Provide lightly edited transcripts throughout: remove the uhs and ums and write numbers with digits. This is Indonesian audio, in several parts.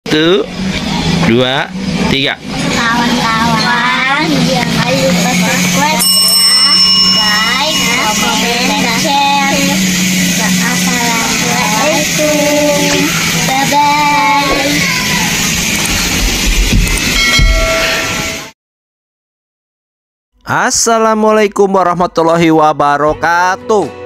1, 2, 3. Kawan-kawan, jangan lupa subscribe ya, like, komen, dan share. Assalamualaikum, bye-bye. Assalamualaikum warahmatullahi wabarakatuh.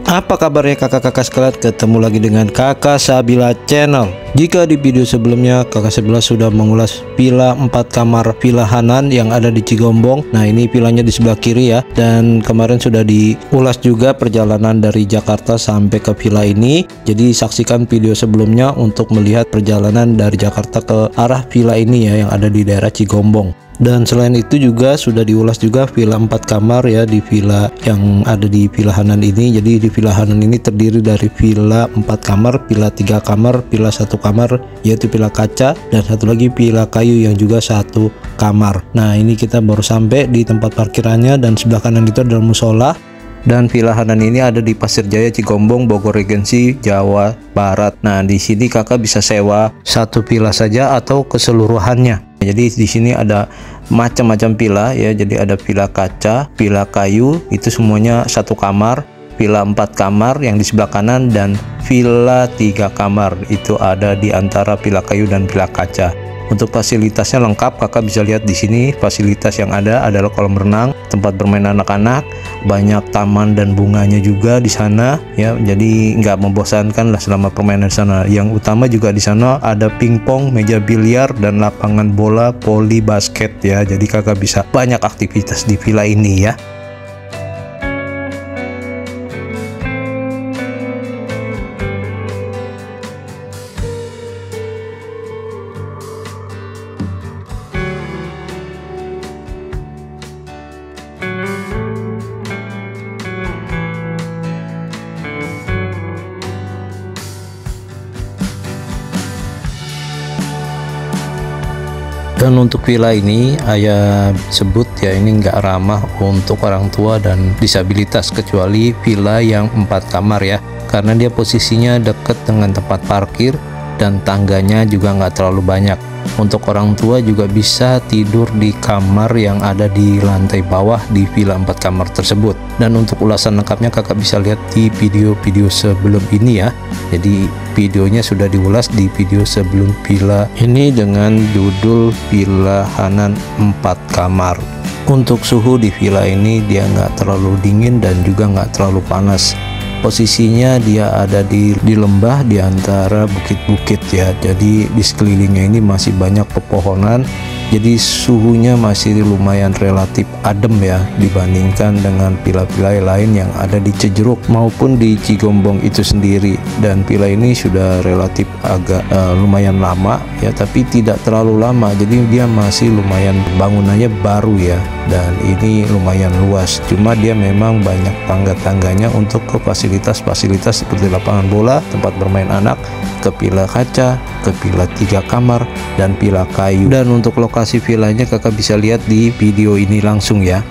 Apa kabarnya kakak-kakak sekalian? Ketemu lagi dengan Kakak Sabila Channel. Jika di video sebelumnya Kakak Sabila sudah mengulas villa 4 kamar Villa Hanan yang ada di Cigombong. Nah, ini villanya di sebelah kiri ya. Dan kemarin sudah diulas juga perjalanan dari Jakarta sampai ke villa ini. Jadi saksikan video sebelumnya untuk melihat perjalanan dari Jakarta ke arah villa ini ya, yang ada di daerah Cigombong. Dan selain itu juga sudah diulas juga villa 4 kamar ya di villa yang ada di Villa Hanan ini. Jadi di Villa Hanan ini terdiri dari villa 4 kamar, villa 3 kamar, villa 1 kamar yaitu villa kaca, dan satu lagi villa kayu yang juga 1 kamar. Nah, ini kita baru sampai di tempat parkirannya, dan sebelah kanan itu adalah musola. Dan Villa Hanan ini ada di Pasir Jaya, Cigombong, Bogor Regency, Jawa Barat. Nah, di sini kakak bisa sewa satu villa saja atau keseluruhannya. Jadi di sini ada macam-macam villa ya. Jadi ada villa kaca, villa kayu, itu semuanya 1 kamar, villa 4 kamar yang di sebelah kanan, dan villa 3 kamar itu ada di antara villa kayu dan villa kaca. Untuk fasilitasnya lengkap, kakak bisa lihat di sini. Fasilitas yang ada adalah kolam renang, tempat bermain anak-anak, banyak taman dan bunganya juga di sana ya. Jadi nggak membosankan lah selama permainan di sana. Yang utama juga di sana ada pingpong, meja biliar, dan lapangan bola voli basket ya. Jadi kakak bisa banyak aktivitas di villa ini ya. Dan untuk villa ini ayah sebut ya, ini nggak ramah untuk orang tua dan disabilitas, kecuali villa yang 4 kamar ya, karena dia posisinya dekat dengan tempat parkir dan tangganya juga nggak terlalu banyak. Untuk orang tua juga bisa tidur di kamar yang ada di lantai bawah di villa 4 kamar tersebut. Dan untuk ulasan lengkapnya kakak bisa lihat di video-video sebelum ini ya. Jadi videonya sudah diulas di video sebelum villa ini dengan judul Villa Hanan 4 kamar. Untuk suhu di villa ini dia nggak terlalu dingin dan juga nggak terlalu panas. Posisinya dia ada di lembah di antara bukit-bukit ya. Jadi di sekelilingnya ini masih banyak pepohonan. Jadi suhunya masih lumayan relatif adem ya, dibandingkan dengan villa-villa lain yang ada di Cijeruk maupun di Cigombong itu sendiri. Dan villa ini sudah relatif agak lumayan lama ya, tapi tidak terlalu lama. Jadi dia masih lumayan, bangunannya baru ya, dan ini lumayan luas. Cuma dia memang banyak tangga-tangganya untuk ke fasilitas-fasilitas seperti lapangan bola, tempat bermain anak, ke villa kaca, ke villa 3 kamar, dan villa kayu. Dan untuk lokasi villanya kakak bisa lihat di video ini langsung ya.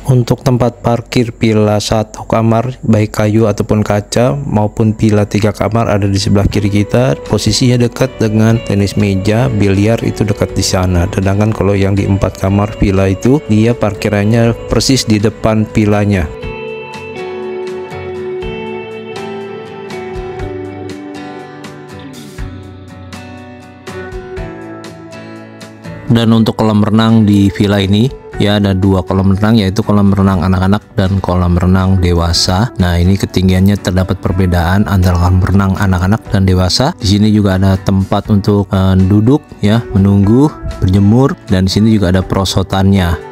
Untuk tempat parkir villa 1 kamar baik kayu ataupun kaca maupun villa 3 kamar ada di sebelah kiri kita. Posisinya dekat dengan tenis meja, biliar itu dekat di sana. Sedangkan kalau yang di 4 kamar villa itu dia parkirannya persis di depan villanya. Dan untuk kolam renang di villa ini ya ada 2 kolam renang, yaitu kolam renang anak-anak dan kolam renang dewasa. Nah, ini ketinggiannya terdapat perbedaan antara kolam renang anak-anak dan dewasa. Di sini juga ada tempat untuk duduk ya, menunggu, berjemur, dan di sini juga ada perosotannya.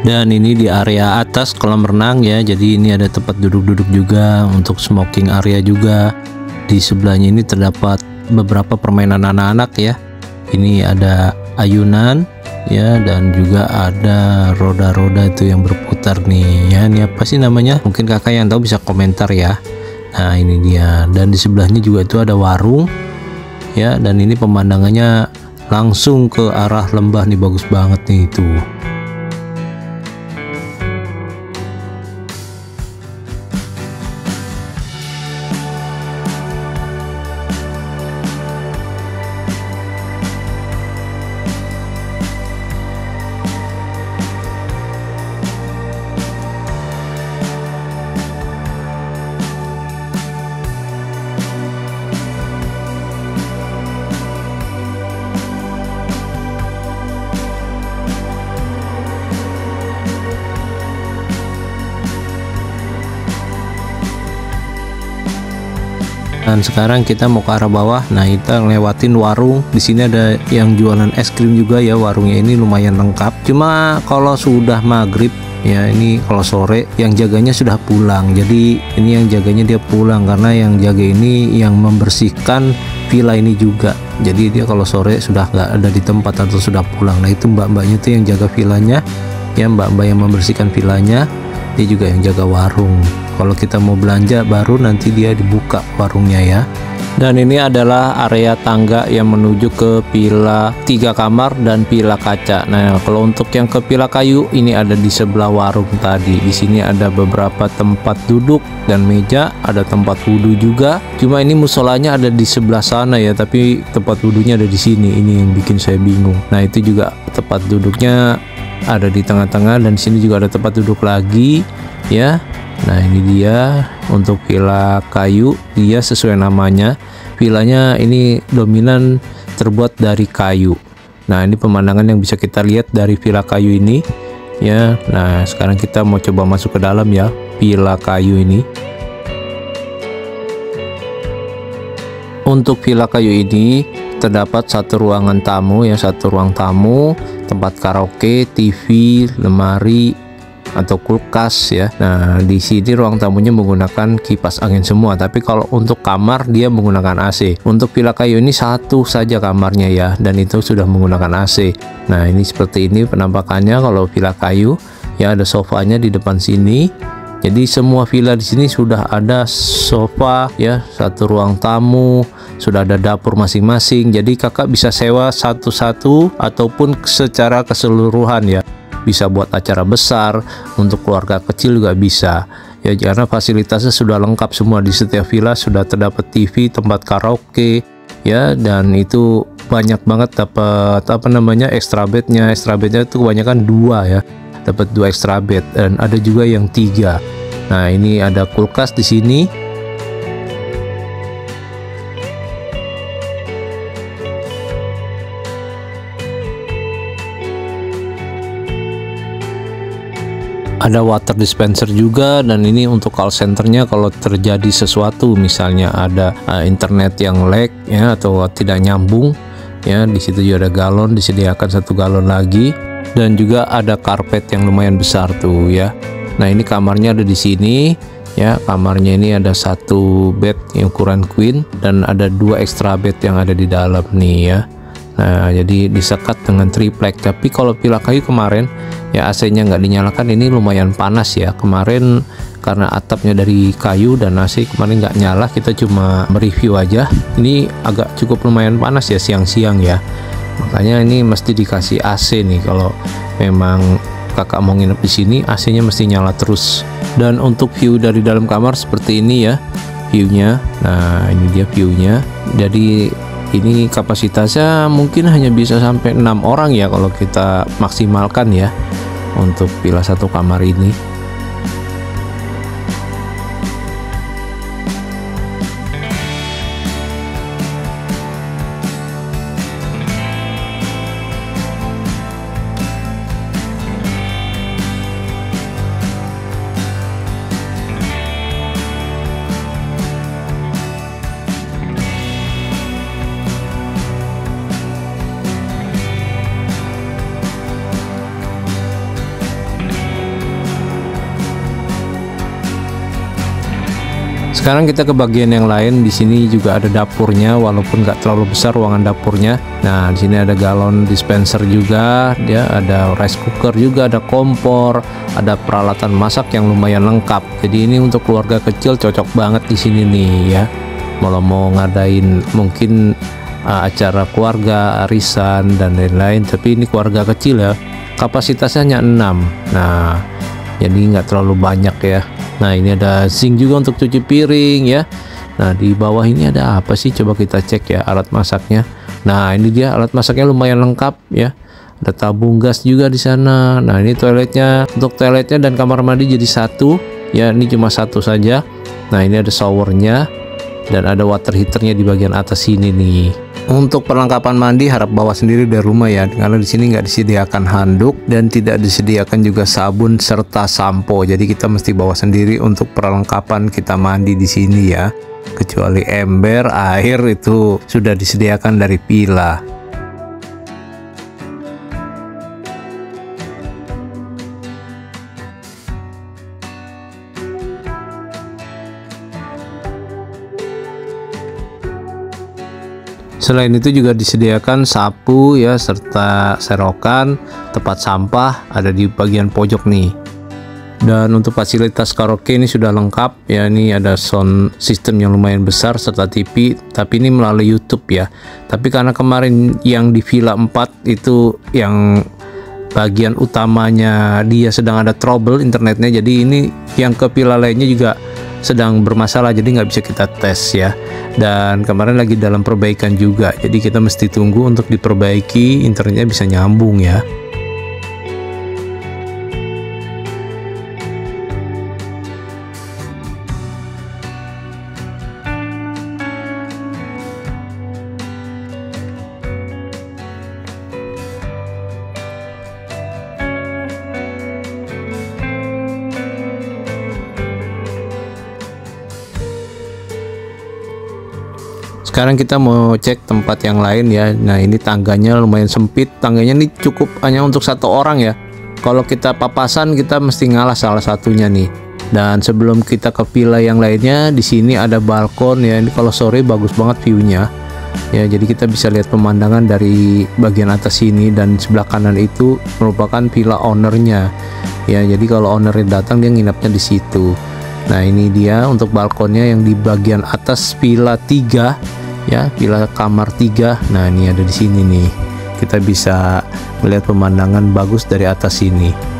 Dan ini di area atas kolam renang ya, jadi ini ada tempat duduk-duduk juga untuk smoking area juga. Di sebelahnya ini terdapat beberapa permainan anak-anak ya. Ini ada ayunan ya, dan juga ada roda-roda itu yang berputar nih ya. Ini apa sih namanya? Mungkin kakak yang tahu bisa komentar ya. Nah ini dia, dan di sebelahnya juga itu ada warung ya, dan ini pemandangannya langsung ke arah lembah nih, bagus banget nih itu. Dan sekarang kita mau ke arah bawah. Nah, kita ngelewatin warung. Di sini ada yang jualan es krim juga ya. Warungnya ini lumayan lengkap. Cuma kalau sudah maghrib ya, ini kalau sore yang jaganya sudah pulang. Jadi ini yang jaganya dia pulang, karena yang jaga ini yang membersihkan villa ini juga. Jadi dia kalau sore sudah nggak ada di tempat atau sudah pulang. Nah, itu mbak-mbaknya itu yang jaga villanya ya, mbak-mbak yang membersihkan villanya. Dia juga yang jaga warung. Kalau kita mau belanja baru nanti dia dibuka warungnya ya. Dan ini adalah area tangga yang menuju ke villa 3 kamar dan villa kaca. Nah, kalau untuk yang ke villa kayu ini ada di sebelah warung tadi. Di sini ada beberapa tempat duduk dan meja, ada tempat wudhu juga. Cuma ini musolanya ada di sebelah sana ya, tapi tempat wudhunya ada di sini. Ini yang bikin saya bingung. Nah, itu juga tempat duduknya ada di tengah-tengah, dan di sini juga ada tempat duduk lagi ya. Nah, ini dia untuk villa kayu. Dia sesuai namanya, villanya ini dominan terbuat dari kayu. Nah, ini pemandangan yang bisa kita lihat dari villa kayu ini ya. Nah, sekarang kita mau coba masuk ke dalam ya, villa kayu ini. Untuk villa kayu ini terdapat satu ruangan tamu ya, satu ruang tamu, tempat karaoke, TV, lemari atau kulkas ya. Nah, di sini ruang tamunya menggunakan kipas angin semua, tapi kalau untuk kamar dia menggunakan AC. Untuk villa kayu ini satu saja kamarnya ya, dan itu sudah menggunakan AC. Nah, ini seperti ini penampakannya kalau villa kayu ya. Ada sofanya di depan sini. Jadi semua villa di sini sudah ada sofa ya, satu ruang tamu, sudah ada dapur masing-masing. Jadi kakak bisa sewa satu-satu ataupun secara keseluruhan ya. Bisa buat acara besar, untuk keluarga kecil juga bisa ya, karena fasilitasnya sudah lengkap semua. Di setiap villa sudah terdapat TV, tempat karaoke ya, dan itu banyak banget dapat apa namanya extra bednya. Extra bednya itu kebanyakan 2 ya, dapat 2 extra bed, dan ada juga yang 3. Nah, ini ada kulkas di sini. Ada water dispenser juga, dan ini untuk call centernya kalau terjadi sesuatu, misalnya ada internet yang lag ya atau tidak nyambung ya. Di situ juga ada galon, disediakan 1 galon lagi, dan juga ada karpet yang lumayan besar tuh ya. Nah, ini kamarnya ada di sini ya. Kamarnya ini ada 1 bed yang ukuran queen, dan ada 2 extra bed yang ada di dalam nih ya. Nah, jadi disekat dengan triplek. Tapi kalau villa kayu kemarin ya AC-nya nggak dinyalakan, ini lumayan panas ya. Kemarin karena atapnya dari kayu dan AC kemarin nggak nyala, kita cuma mereview aja. Ini agak cukup lumayan panas ya siang-siang ya. Makanya ini mesti dikasih AC nih kalau memang kakak mau nginep di sini, AC-nya mesti nyala terus. Dan untuk view dari dalam kamar seperti ini ya view-nya. Nah, ini dia view-nya. Jadi ini kapasitasnya mungkin hanya bisa sampai 6 orang ya kalau kita maksimalkan ya untuk villa 1 kamar ini. Sekarang kita ke bagian yang lain. Di sini juga ada dapurnya, walaupun nggak terlalu besar ruangan dapurnya. Nah, di sini ada galon dispenser juga, ya, ada rice cooker juga, ada kompor, ada peralatan masak yang lumayan lengkap. Jadi ini untuk keluarga kecil cocok banget di sini nih ya. Kalau mau ngadain mungkin acara keluarga, arisan dan lain-lain. Tapi ini keluarga kecil ya. Kapasitasnya hanya 6. Nah, jadi nggak terlalu banyak ya. Nah, ini ada sink juga untuk cuci piring ya. Nah, di bawah ini ada apa sih? Coba kita cek ya alat masaknya. Nah, ini dia alat masaknya lumayan lengkap ya. Ada tabung gas juga di sana. Nah, ini toiletnya. Untuk toiletnya dan kamar mandi jadi satu ya. Ini cuma satu saja. Nah, ini ada showernya dan ada water heaternya di bagian atas sini nih. Untuk perlengkapan mandi harap bawa sendiri dari rumah ya, karena di sini nggak disediakan handuk dan tidak disediakan juga sabun serta sampo. Jadi kita mesti bawa sendiri untuk perlengkapan kita mandi di sini ya. Kecuali ember, air itu sudah disediakan dari Villa. Selain itu juga disediakan sapu ya, serta serokan, tempat sampah ada di bagian pojok nih. Dan untuk fasilitas karaoke ini sudah lengkap ya. Ini ada sound system yang lumayan besar serta TV, tapi ini melalui YouTube ya. Tapi karena kemarin yang di Villa 4 itu yang bagian utamanya dia sedang ada trouble internetnya, jadi ini yang ke villa lainnya juga sedang bermasalah, jadi nggak bisa kita tes ya. Dan kemarin lagi dalam perbaikan juga, jadi kita mesti tunggu untuk diperbaiki, internetnya bisa nyambung ya. Sekarang kita mau cek tempat yang lain ya. Nah, ini tangganya lumayan sempit. Tangganya ini cukup hanya untuk satu orang ya. Kalau kita papasan kita mesti ngalah salah satunya nih. Dan sebelum kita ke villa yang lainnya, di sini ada balkon ya. Ini kalau sore bagus banget view-nya. Ya, jadi kita bisa lihat pemandangan dari bagian atas sini, dan sebelah kanan itu merupakan villa ownernya. Ya, jadi kalau ownernya datang dia nginapnya di situ. Nah, ini dia untuk balkonnya yang di bagian atas villa 3. Ya, villa kamar 3. Nah, ini ada di sini nih. Kita bisa melihat pemandangan bagus dari atas sini.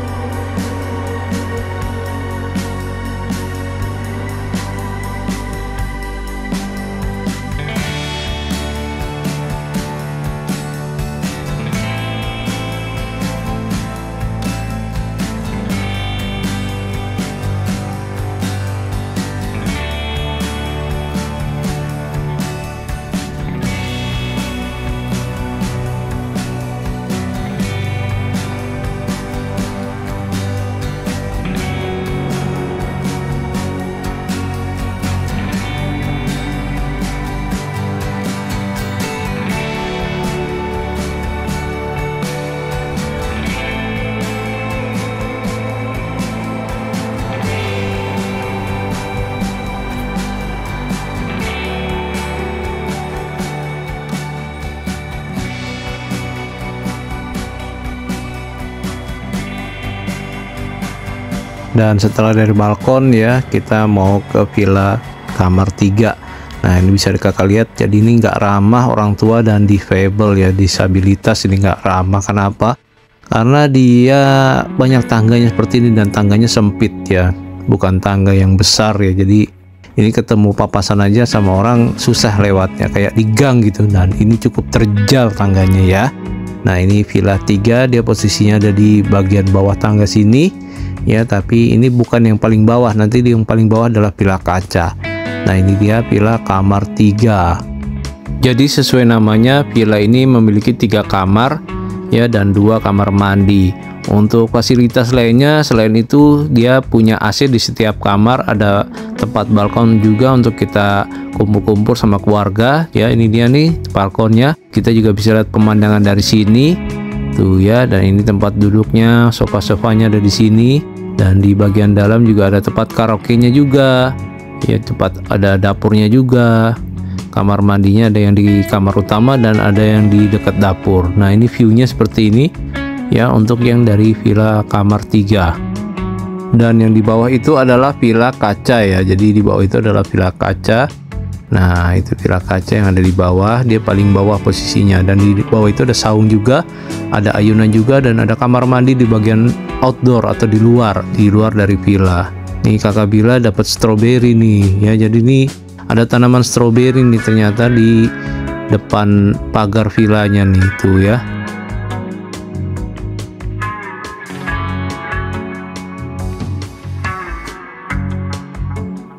Dan setelah dari balkon ya, kita mau ke villa kamar 3. Nah, ini bisa kakak lihat, jadi ini nggak ramah orang tua dan difabel ya, disabilitas. Ini nggak ramah. Kenapa? Karena dia banyak tangganya seperti ini, dan tangganya sempit ya, bukan tangga yang besar ya. Jadi ini ketemu papasan aja sama orang susah lewatnya, kayak di gang gitu. Dan ini cukup terjal tangganya ya. Nah, ini villa 3, dia posisinya ada di bagian bawah tangga sini ya, tapi ini bukan yang paling bawah. Nanti di yang paling bawah adalah villa kaca. Nah, ini dia villa kamar 3. Jadi sesuai namanya, villa ini memiliki 3 kamar ya, dan 2 kamar mandi. Untuk fasilitas lainnya selain itu, dia punya AC di setiap kamar, ada tempat balkon juga untuk kita kumpul-kumpul sama keluarga ya. Ini dia nih balkonnya, kita juga bisa lihat pemandangan dari sini tuh ya. Dan ini tempat duduknya, sofa-sofanya ada di sini, dan di bagian dalam juga ada tempat karaoke-nya juga ya, tempat ada dapurnya juga. Kamar mandinya ada yang di kamar utama dan ada yang di dekat dapur. Nah, ini view-nya seperti ini ya untuk yang dari villa kamar 3. Dan yang di bawah itu adalah villa kaca ya. Jadi di bawah itu adalah villa kaca. Nah, itu villa kaca yang ada di bawah, dia paling bawah posisinya. Dan di bawah itu ada saung juga, ada ayunan juga, dan ada kamar mandi di bagian outdoor atau di luar dari villa. Nih kakak Bila dapat stroberi nih ya. Jadi ini ada tanaman stroberi nih ternyata di depan pagar villanya nih tuh ya.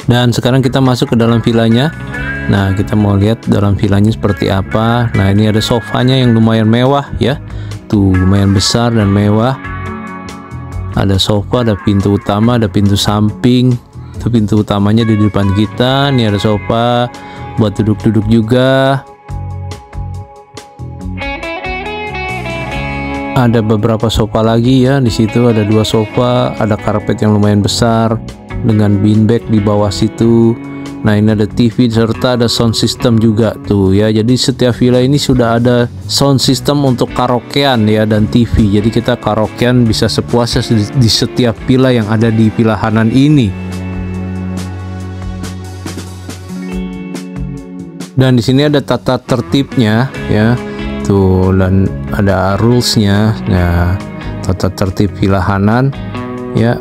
Dan sekarang kita masuk ke dalam villanya. Nah, kita mau lihat dalam villanya seperti apa. Nah, ini ada sofanya yang lumayan mewah ya. Tuh, lumayan besar dan mewah. Ada sofa, ada pintu utama, ada pintu samping. Itu pintu utamanya di depan kita. Ini ada sofa buat duduk-duduk juga. Ada beberapa sofa lagi ya. Di situ ada 2 sofa, ada karpet yang lumayan besar dengan beanbag di bawah situ. Nah, ini ada TV serta ada sound system juga tuh ya. Jadi setiap villa ini sudah ada sound system untuk karaokean ya dan TV. Jadi kita karaokean bisa sepuasnya di setiap villa yang ada di Villa Hanan ini. Dan di sini ada tata tertibnya ya. Tuh, dan ada rulesnya. Nah, tata tertib Villa Hanan ya,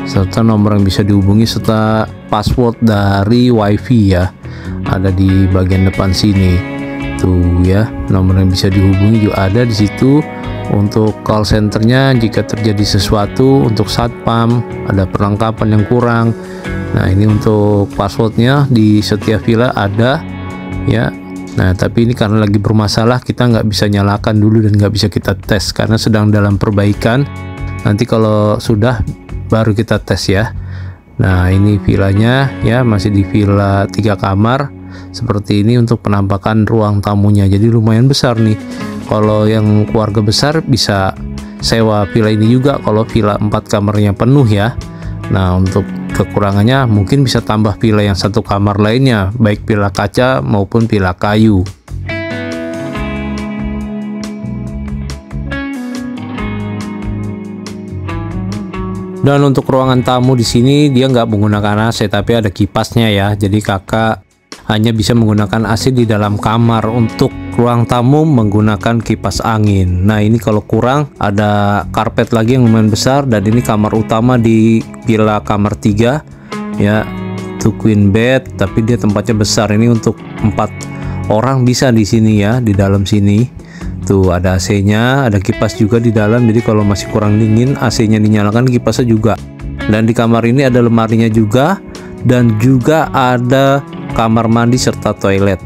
serta nomor yang bisa dihubungi serta password dari wifi ya, ada di bagian depan sini tuh ya. Nomor yang bisa dihubungi juga ada di situ. Untuk call centernya jika terjadi sesuatu, untuk satpam, ada perlengkapan yang kurang. Nah, ini untuk passwordnya di setiap villa ada ya. Nah, tapi ini karena lagi bermasalah, kita nggak bisa nyalakan dulu dan nggak bisa kita tes karena sedang dalam perbaikan. Nanti kalau sudah baru kita tes ya. Nah, ini villanya ya, masih di villa 3 kamar seperti ini untuk penampakan ruang tamunya. Jadi lumayan besar nih. Kalau yang keluarga besar bisa sewa villa ini juga kalau villa 4 kamarnya penuh ya. Nah, untuk kekurangannya mungkin bisa tambah villa yang 1 kamar lainnya, baik villa kaca maupun villa kayu. Dan untuk ruangan tamu di sini dia nggak menggunakan AC tapi ada kipasnya ya. Jadi kakak hanya bisa menggunakan AC di dalam kamar. Untuk ruang tamu menggunakan kipas angin. Nah, ini kalau kurang ada karpet lagi yang lumayan besar. Dan ini kamar utama di villa kamar 3 ya. Itu queen bed tapi dia tempatnya besar. Ini untuk 4 orang bisa di sini ya, di dalam sini. Tuh ada AC-nya, ada kipas juga di dalam. Jadi kalau masih kurang dingin, AC-nya dinyalakan, kipasnya juga. Dan di kamar ini ada lemarinya juga, dan juga ada kamar mandi serta toilet.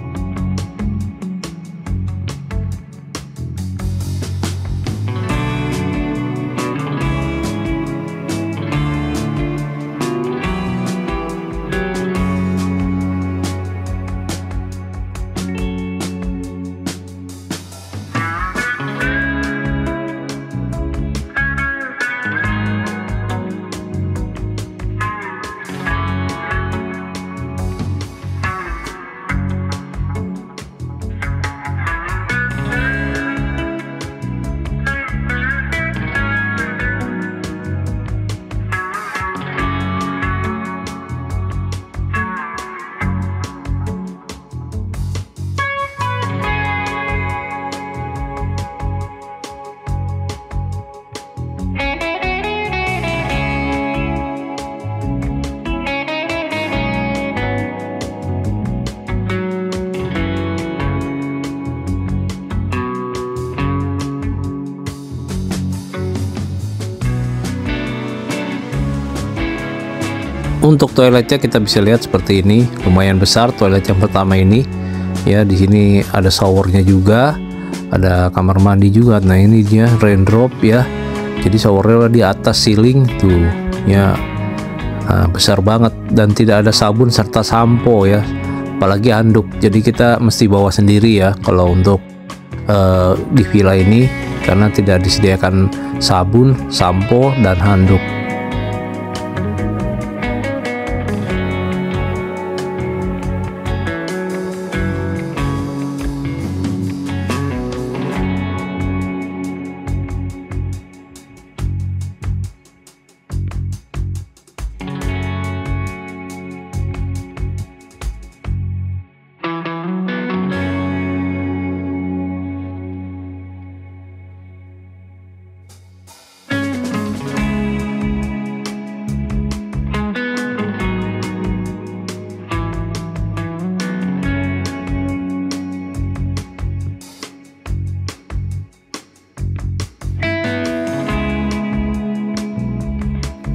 Untuk toiletnya kita bisa lihat seperti ini, lumayan besar toilet yang pertama ini. Ya, di sini ada showernya juga, ada kamar mandi juga. Nah, ini dia raindrop ya. Jadi showernya di atas ceiling tuh ya. Nah, besar banget dan tidak ada sabun serta sampo ya. Apalagi handuk. Jadi kita mesti bawa sendiri ya kalau untuk di villa ini karena tidak disediakan sabun, sampo dan handuk.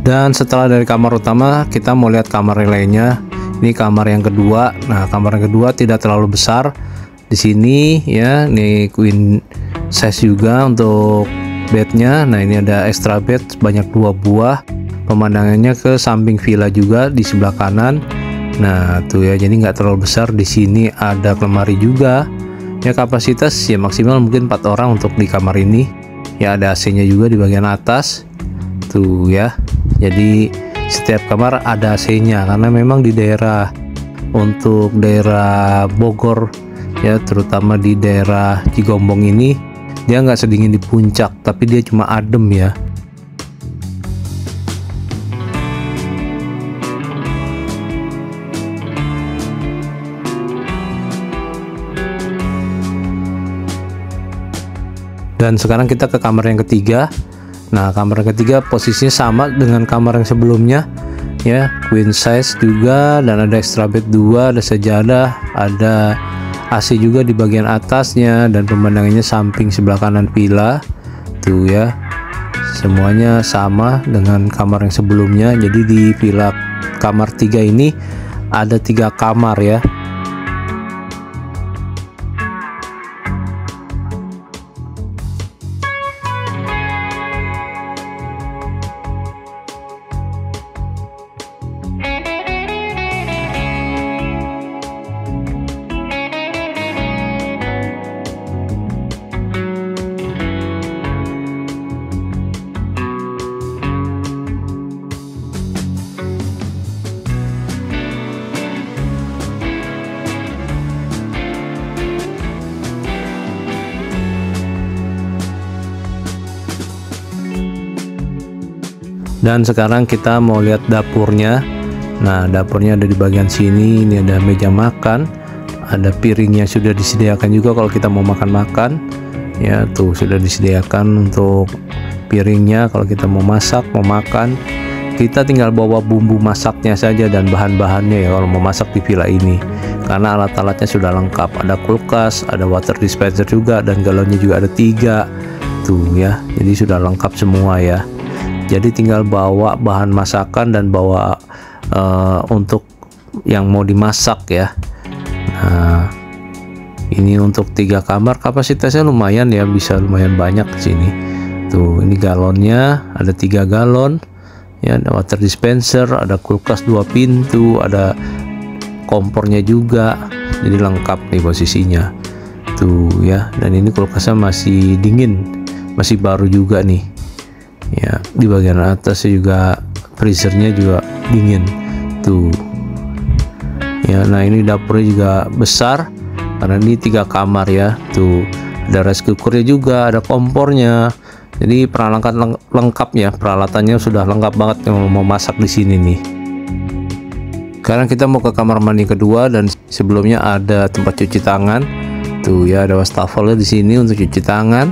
Dan setelah dari kamar utama, kita mau lihat kamar yang lainnya. Ini kamar yang kedua. Nah, kamar yang kedua tidak terlalu besar. Di sini ya, ini queen size juga untuk bednya. Nah, ini ada extra bed sebanyak 2 buah. Pemandangannya ke samping villa juga di sebelah kanan. Nah, tuh ya, jadi nggak terlalu besar. Di sini ada lemari juga. Ya, kapasitas ya maksimal mungkin 4 orang untuk di kamar ini. Ya, ada AC-nya juga di bagian atas. Tuh ya. Jadi setiap kamar ada AC-nya karena memang di daerah untuk daerah Bogor ya, terutama di daerah Cigombong ini dia nggak sedingin di puncak, tapi dia cuma adem ya. Dan sekarang kita ke kamar yang ketiga. Nah, kamar yang ketiga posisinya sama dengan kamar yang sebelumnya ya, queen size juga, dan ada extra bed 2, ada sejadah, ada AC juga di bagian atasnya, dan pemandangannya samping sebelah kanan villa. Tuh ya, semuanya sama dengan kamar yang sebelumnya. Jadi di villa kamar 3 ini ada 3 kamar ya. Dan sekarang kita mau lihat dapurnya. Nah, dapurnya ada di bagian sini. Ini ada meja makan, ada piringnya sudah disediakan juga kalau kita mau makan-makan ya. Tuh sudah disediakan untuk piringnya kalau kita mau masak, mau makan. Kita tinggal bawa bumbu masaknya saja dan bahan-bahannya ya kalau mau masak di villa ini, karena alat-alatnya sudah lengkap. Ada kulkas, ada water dispenser juga, dan galonnya juga ada 3 tuh ya. Jadi sudah lengkap semua ya. Jadi tinggal bawa bahan masakan dan bawa untuk yang mau dimasak ya. Nah, ini untuk 3 kamar, kapasitasnya lumayan ya, bisa lumayan banyak di sini. Tuh, ini galonnya ada 3 galon ya, ada water dispenser, ada kulkas 2 pintu, ada kompornya juga. Jadi lengkap nih posisinya. Tuh ya, dan ini kulkasnya masih dingin, masih baru juga nih. Ya, di bagian atas juga freezernya juga dingin tuh ya. Nah, ini dapurnya juga besar karena ini 3 kamar ya. Tuh ada rice cookernya juga, ada kompornya. Jadi peralatan lengkap ya, peralatannya sudah lengkap banget yang mau masak di sini nih. Sekarang kita mau ke kamar mandi kedua, dan sebelumnya ada tempat cuci tangan. Tuh ya, ada wastafelnya di sini untuk cuci tangan,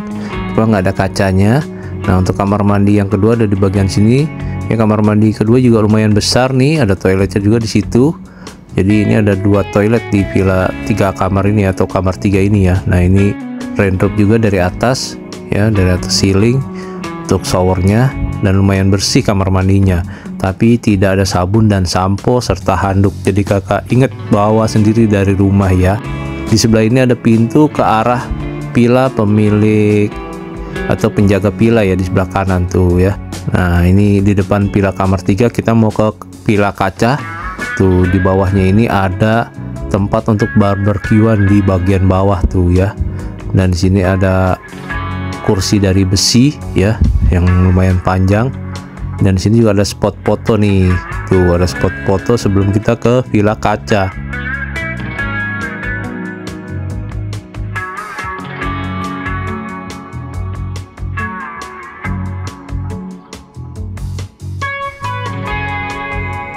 cuma nggak ada kacanya. Nah, untuk kamar mandi yang kedua ada di bagian sini. Ya, kamar mandi kedua juga lumayan besar nih, ada toiletnya juga di situ. Jadi ini ada 2 toilet di villa 3 kamar ini atau kamar 3 ini ya. Nah, ini raindrop juga dari atas ya, dari atas ceiling untuk showernya, dan lumayan bersih kamar mandinya. Tapi tidak ada sabun dan sampo serta handuk. Jadi kakak ingat bawa sendiri dari rumah ya. Di sebelah ini ada pintu ke arah villa pemilik atau penjaga villa ya, di sebelah kanan tuh ya. Nah, ini di depan villa kamar 3 kita mau ke villa kaca. Tuh di bawahnya ini ada tempat untuk barbekyuan di bagian bawah tuh ya. Dan di sini ada kursi dari besi ya yang lumayan panjang. Dan di sini juga ada spot foto nih. Tuh ada spot foto sebelum kita ke villa kaca.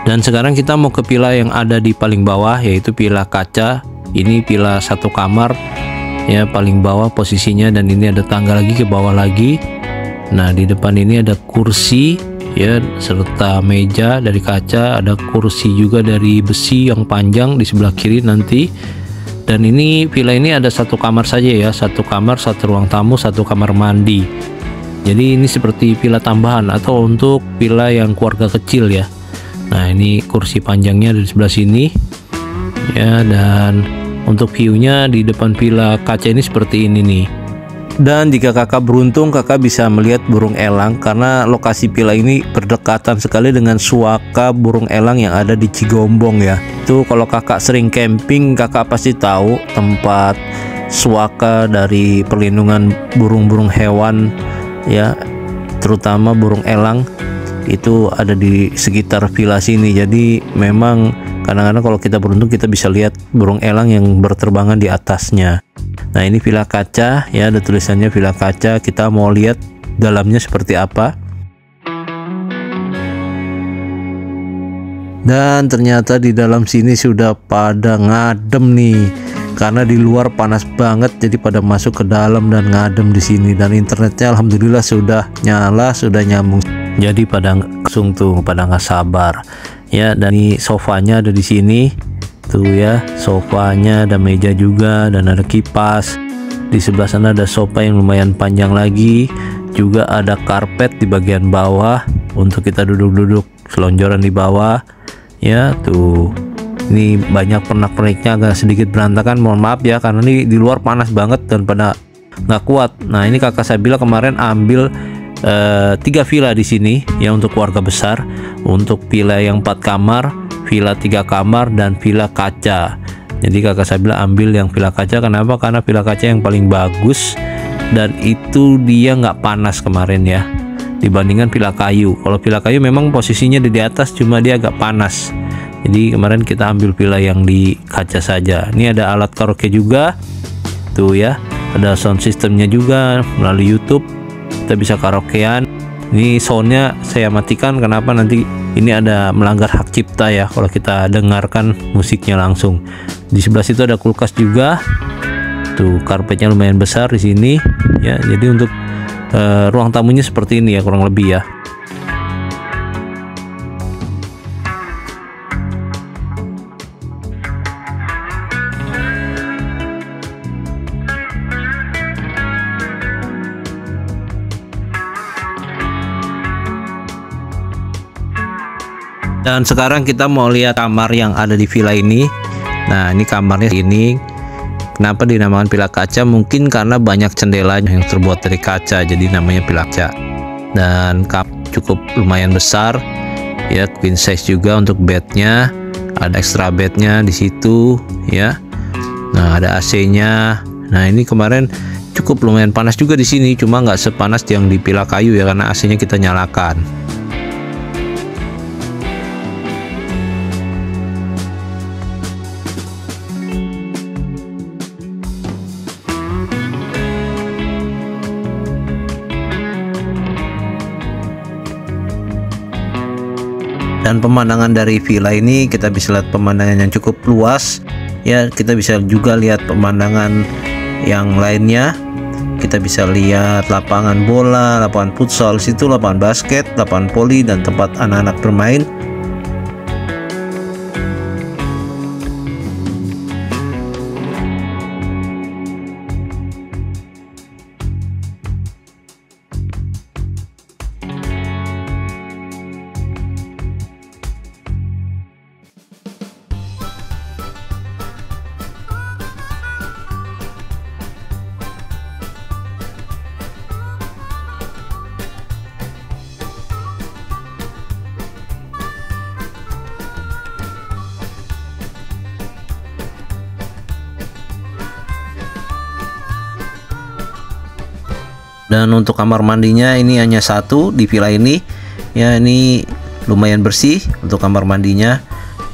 Dan sekarang kita mau ke villa yang ada di paling bawah, yaitu villa kaca. Ini villa 1 kamar ya, paling bawah posisinya, dan ini ada tangga lagi ke bawah lagi. Nah, di depan ini ada kursi ya serta meja dari kaca, ada kursi juga dari besi yang panjang di sebelah kiri nanti. Dan ini villa ini ada 1 kamar saja ya, 1 kamar, 1 ruang tamu, 1 kamar mandi. Jadi ini seperti villa tambahan atau untuk villa yang keluarga kecil ya. Nah, ini kursi panjangnya ada di sebelah sini ya, dan untuk view-nya di depan villa kaca ini seperti ini nih. Dan jika kakak beruntung, kakak bisa melihat burung elang karena lokasi villa ini berdekatan sekali dengan suaka burung elang yang ada di Cigombong ya. Itu kalau kakak sering camping, kakak pasti tahu tempat suaka dari perlindungan burung-burung hewan ya, terutama burung elang itu ada di sekitar villa sini. Jadi memang kadang-kadang kalau kita beruntung kita bisa lihat burung elang yang berterbangan di atasnya. Nah, ini villa kaca ya, ada tulisannya villa kaca. Kita mau lihat dalamnya seperti apa. Dan ternyata di dalam sini sudah pada ngadem nih. Karena di luar panas banget, jadi pada masuk ke dalam dan ngadem di sini. Dan internetnya alhamdulillah sudah nyala, sudah nyambung. Jadi pada langsung tuh, pada nggak sabar. Ya, dan ini sofanya ada di sini. Tuh ya, sofanya, ada meja juga dan ada kipas. Di sebelah sana ada sofa yang lumayan panjang lagi. Juga ada karpet di bagian bawah untuk kita duduk-duduk selonjoran di bawah. Ya, tuh. Ini banyak pernak-perniknya agak sedikit berantakan, mohon maaf ya, karena ini di luar panas banget dan pada nggak kuat. Nah, ini kakak Sabila kemarin ambil 3 villa di sini ya untuk keluarga besar. Untuk villa yang 4 kamar, villa 3 kamar, dan villa kaca. Jadi kakak Sabila ambil yang villa kaca. Kenapa? Karena villa kaca yang paling bagus dan itu dia nggak panas kemarin ya, dibandingkan villa kayu. Kalau villa kayu memang posisinya di atas, cuma dia agak panas. Jadi kemarin kita ambil villa yang di kaca saja. Ini ada alat karaoke juga tuh ya, ada sound systemnya juga melalui YouTube. Kita bisa karaokean. Ini soundnya saya matikan, kenapa? Nanti ini ada melanggar hak cipta ya kalau kita dengarkan musiknya langsung. Di sebelah situ ada kulkas juga. Tuh, karpetnya lumayan besar di sini ya. Jadi untuk ruang tamunya seperti ini ya kurang lebih ya. Dan sekarang kita mau lihat kamar yang ada di villa ini. Nah, ini kamarnya ini. Kenapa dinamakan villa kaca? Mungkin karena banyak jendelanya yang terbuat dari kaca, jadi namanya villa kaca. Dan cukup lumayan besar ya, queen size juga untuk bednya. Ada extra bednya di situ ya. Nah, ada AC-nya. Nah, ini kemarin cukup lumayan panas juga di sini, cuma nggak sepanas yang di villa kayu ya, karena AC-nya kita nyalakan. Dan pemandangan dari villa ini kita bisa lihat pemandangan yang cukup luas ya. Kita bisa juga lihat pemandangan yang lainnya. Kita bisa lihat lapangan bola, lapangan futsal, situ lapangan basket, lapangan voli, dan tempat anak-anak bermain. Dan untuk kamar mandinya ini hanya satu di villa ini ya. Ini lumayan bersih untuk kamar mandinya.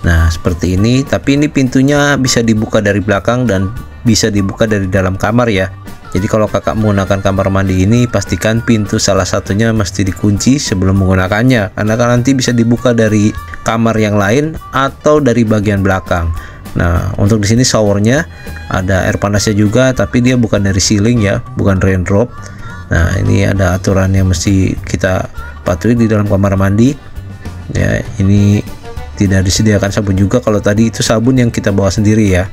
Nah, seperti ini, tapi ini pintunya bisa dibuka dari belakang dan bisa dibuka dari dalam kamar ya. Jadi kalau kakak menggunakan kamar mandi ini, pastikan pintu salah satunya mesti dikunci sebelum menggunakannya, karena kan nanti bisa dibuka dari kamar yang lain atau dari bagian belakang. Nah, untuk di sini showernya ada air panasnya juga, tapi dia bukan dari ceiling ya, bukan raindrop. Nah, ini ada aturan yang mesti kita patuhi di dalam kamar mandi ya. Ini tidak disediakan sabun juga, kalau tadi itu sabun yang kita bawa sendiri ya.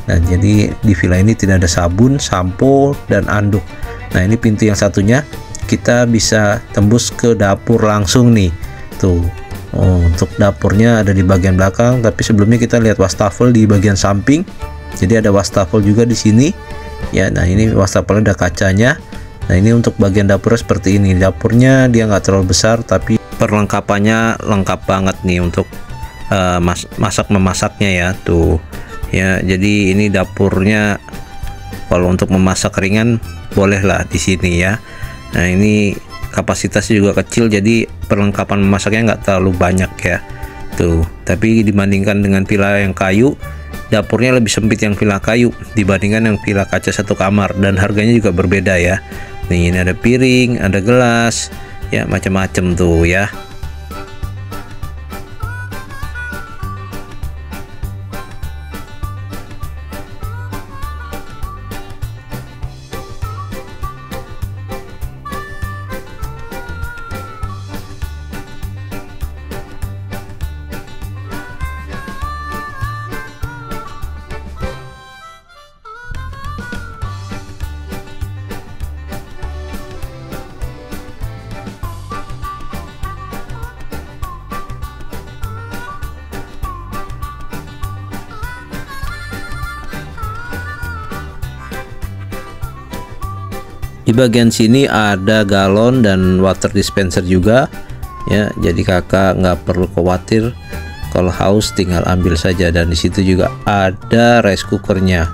Nah, jadi di villa ini tidak ada sabun, sampo, dan anduk. Nah, ini pintu yang satunya kita bisa tembus ke dapur langsung nih tuh. Untuk dapurnya ada di bagian belakang, tapi sebelumnya kita lihat wastafel di bagian samping. Jadi ada wastafel juga di sini ya. Nah ini wastafelnya ada kacanya. Nah ini untuk bagian dapurnya seperti ini. Dapurnya dia nggak terlalu besar, tapi perlengkapannya lengkap banget nih untuk memasaknya ya tuh ya. Jadi ini dapurnya kalau untuk memasak ringan bolehlah di sini ya. Nah ini kapasitasnya juga kecil, jadi perlengkapan memasaknya nggak terlalu banyak ya tuh. Tapi dibandingkan dengan villa yang kayu, dapurnya lebih sempit yang villa kayu dibandingkan yang villa kaca satu kamar, dan harganya juga berbeda ya. Nih ini ada piring, ada gelas ya, macam-macam tuh ya. Di bagian sini ada galon dan water dispenser juga ya, jadi kakak nggak perlu khawatir kalau haus, tinggal ambil saja. Dan di situ juga ada rice cookernya.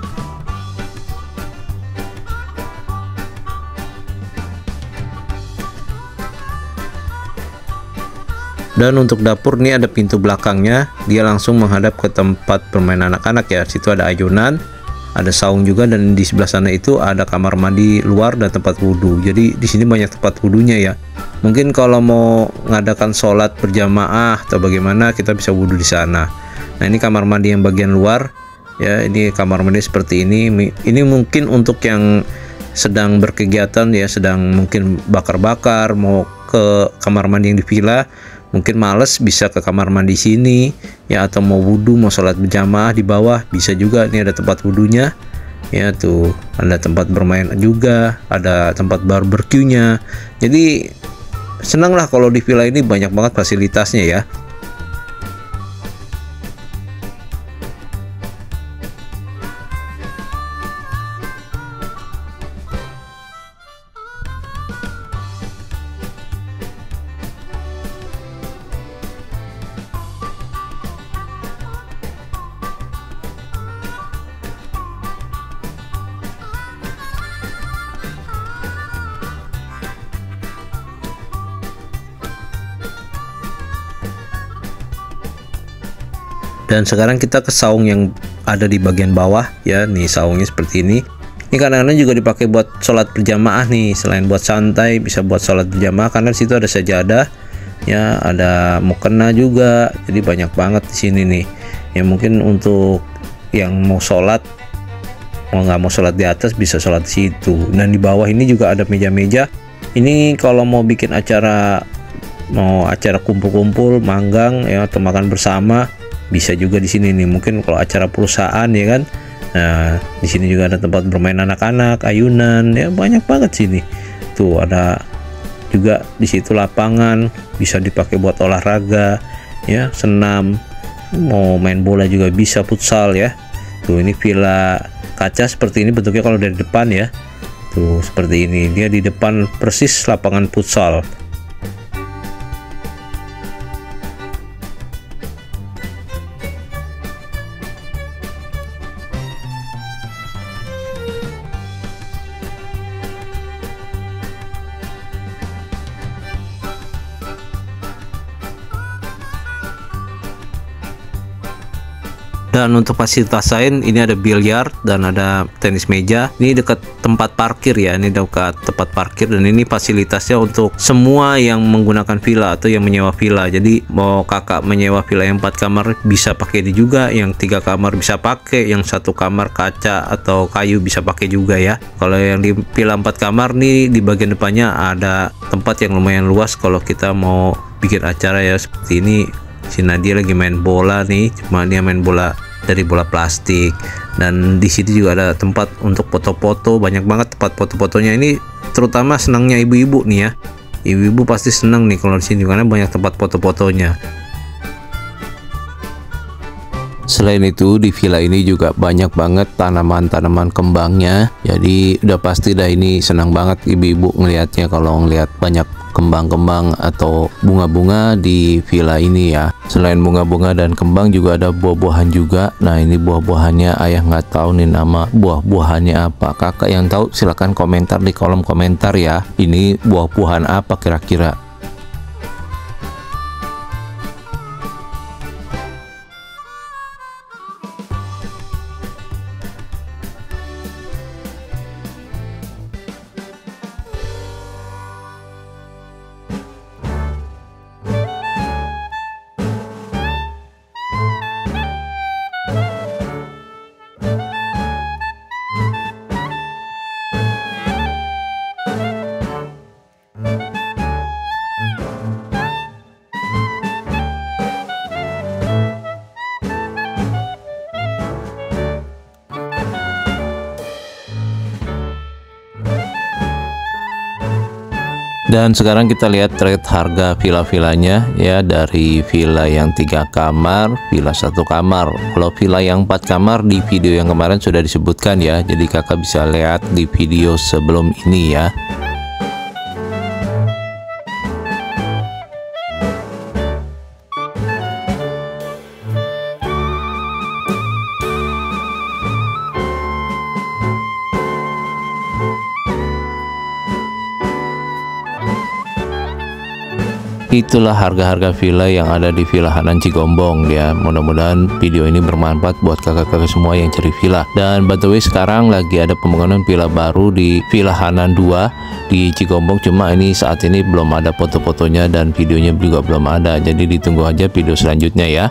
Dan untuk dapur nih ada pintu belakangnya, dia langsung menghadap ke tempat bermain anak-anak ya. Situ ada ayunan, ada saung juga, dan di sebelah sana itu ada kamar mandi luar dan tempat wudhu. Jadi di sini banyak tempat wudhunya ya. Mungkin kalau mau ngadakan sholat berjamaah atau bagaimana, kita bisa wudhu di sana. Nah ini kamar mandi yang bagian luar ya. Ini kamar mandi seperti ini. Ini mungkin untuk yang sedang berkegiatan ya, sedang mungkin bakar-bakar, mau ke kamar mandi yang di villa, mungkin males bisa ke kamar mandi sini ya, atau mau wudhu, mau sholat berjamaah di bawah bisa juga. Ini ada tempat wudhunya ya tuh, ada tempat bermain juga, ada tempat barbeque-nya. Jadi senang lah kalau di villa ini banyak banget fasilitasnya ya. Dan sekarang kita ke saung yang ada di bagian bawah ya. Nih saungnya seperti ini. Ini kadang-kadang juga dipakai buat sholat berjamaah nih. Selain buat santai, bisa buat sholat berjamaah karena di situ ada sajadah ya, ada mukena juga. Jadi banyak banget di sini nih. Ya mungkin untuk yang mau sholat, mau nggak mau sholat di atas, bisa sholat di situ. Dan di bawah ini juga ada meja-meja. Ini kalau mau bikin acara, mau acara kumpul-kumpul, manggang ya, atau makan bersama, bisa juga di sini nih. Mungkin kalau acara perusahaan ya kan. Nah di sini juga ada tempat bermain anak-anak, ayunan ya, banyak banget sini. Tuh ada juga di situ lapangan, bisa dipakai buat olahraga ya, senam, mau main bola juga bisa, futsal ya. Tuh ini villa kaca seperti ini bentuknya kalau dari depan ya. Tuh seperti ini, dia di depan persis lapangan futsal. Dan untuk fasilitas lain, ini ada biliar dan ada tenis meja. Ini dekat tempat parkir ya, ini dekat tempat parkir. Dan ini fasilitasnya untuk semua yang menggunakan villa atau yang menyewa villa. Jadi mau kakak menyewa villa yang 4 kamar bisa pakai ini juga, yang 3 kamar bisa pakai, yang 1 kamar kaca atau kayu bisa pakai juga ya. Kalau yang di villa 4 kamar nih, di bagian depannya ada tempat yang lumayan luas kalau kita mau bikin acara ya. Seperti ini, si Nadia lagi main bola nih, cuma dia main bola dari bola plastik. Dan di situ juga ada tempat untuk foto-foto, banyak banget tempat foto-fotonya. Ini terutama senangnya ibu-ibu nih ya. Ibu-ibu pasti senang nih kalau di sini karena banyak tempat foto-fotonya. Selain itu di villa ini juga banyak banget tanaman-tanaman kembangnya. Jadi udah pasti dah ini senang banget ibu-ibu ngelihatnya kalau ngelihat banyak kembang-kembang atau bunga-bunga di villa ini ya. Selain bunga-bunga dan kembang juga ada buah-buahan juga. Nah ini buah-buahannya ayah nggak tahu nih nama buah-buahannya apa. Kakak yang tahu silahkan komentar di kolom komentar ya. Ini buah-buahan apa kira-kira? Dan sekarang kita lihat rate harga villa-villanya ya, dari villa yang 3 kamar, villa 1 kamar. Kalau villa yang 4 kamar di video yang kemarin sudah disebutkan ya, jadi kakak bisa lihat di video sebelum ini ya. Itulah harga-harga villa yang ada di Villa Hanan Cigombong ya. Mudah-mudahan video ini bermanfaat buat kakak-kakak semua yang cari villa. Dan by the way sekarang lagi ada pembangunan villa baru di Villa Hanan 2 di Cigombong. Cuma ini saat ini belum ada foto-fotonya dan videonya juga belum ada. Jadi ditunggu aja video selanjutnya ya.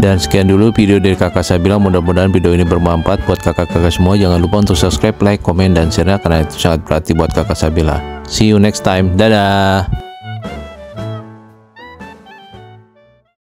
Dan sekian dulu video dari kakak Sabila. Mudah-mudahan video ini bermanfaat buat kakak-kakak semua. Jangan lupa untuk subscribe, like, komen, dan share karena itu sangat berarti buat kakak Sabila. See you next time. Dadah.